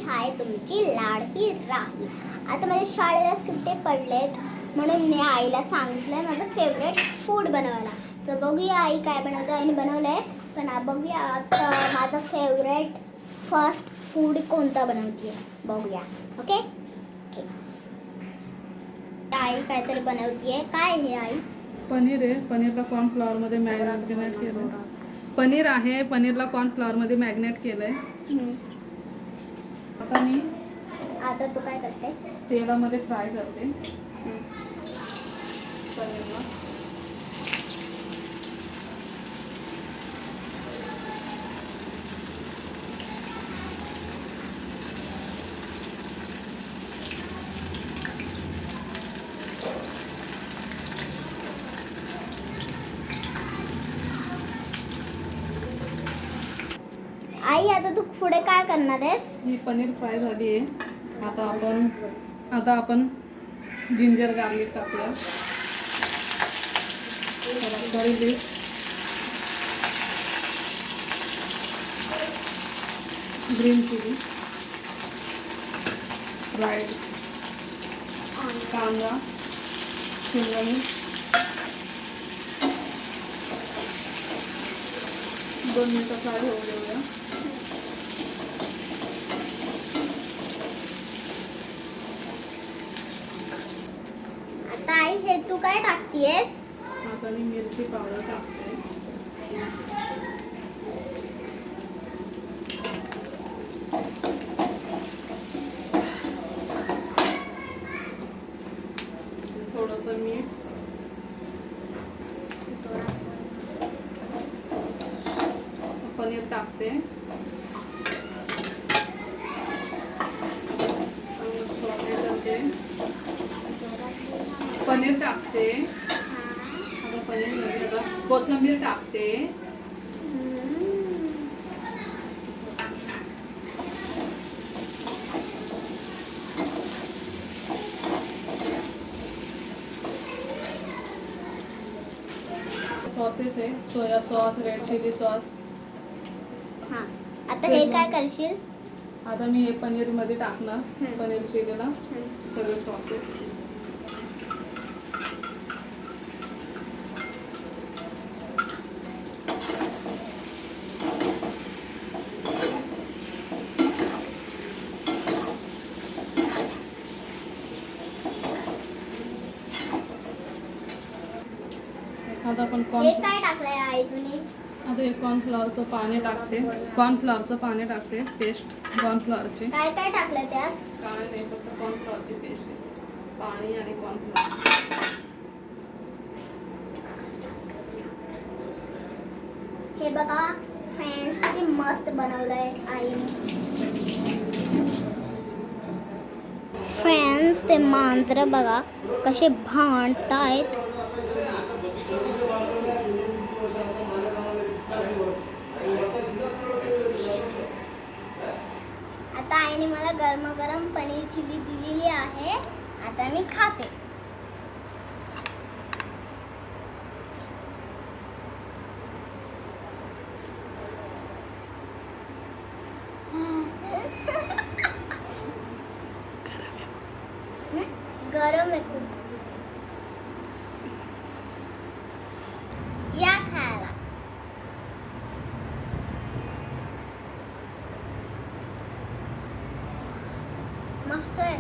हाय तुमची लाडकी राही. आता माझ्या शाळेला सुट्टे पडलेत म्हणून मी आईला सांगितलंय माझं फेवरेट फूड बनवायला. तर बघूया आई काय बनवते. आईने बनवलंय पण बघूया आता माझं फेवरेट फर्स्ट फूड कोणता बनवते बघूया. Okay okay. आई काहीतरी बनवतीये. काय हे आई? पनीर आहे. पनीरला कॉर्नफ्लॉवरमध्ये मॅरिनेट केलं. पनीर आहे. पनीरला कॉर्नफ्लॉवरमध्ये मॅरिनेट केलंय. आता तू काय करते? तेलामध्ये फ्राय करते पनीरला. आई आता तू पुढे काय करणार आहेस? ही पनीर फ्राय झाली आहे. आता आपण जिंजर गार्लिक टाकूया. ग्रीन चिली, फ्राईड कांदा, शिमला मिर्च, 2 मिनिटं फ्राय होऊ देऊया. आता आई हे तू काय टाकतेस? आता मी मिरची पावडर टाकते. थोडंसं मीठ, पनीर टाकते. पनीर टाकते. आता पनीर कोथिंबीर टाकते. सॉसेस आहे. Soya sauce, red chilli sauce. हां आता हे काय करशील? आता मी हे पनीर मध्ये टाकणार. पनीर चिलीला सगळे सॉसेस. आता आपण हे काय टाकलंय आई तुम्ही? आता हे कॉर्नफ्लॉवरचं पाणी टाकते. पेस्ट कॉर्नफ्लॉवरची. काय काय टाकलं त्यात? काय नाही, फक्त कॉर्नफ्लॉवरची पेस्ट, पाणी आणि कॉर्नफ्लॉवर. हे बघा फ्रेंड्स किती मस्त बनवलंय आईने. फ्रेंड्स ते मांजरं बघा कसे भांडतायत. आता आईने मला गरम पनीर चिली दिलेली आहे. आता मी खाते. गरम आहे खूप. या खायला. मस्त आहे.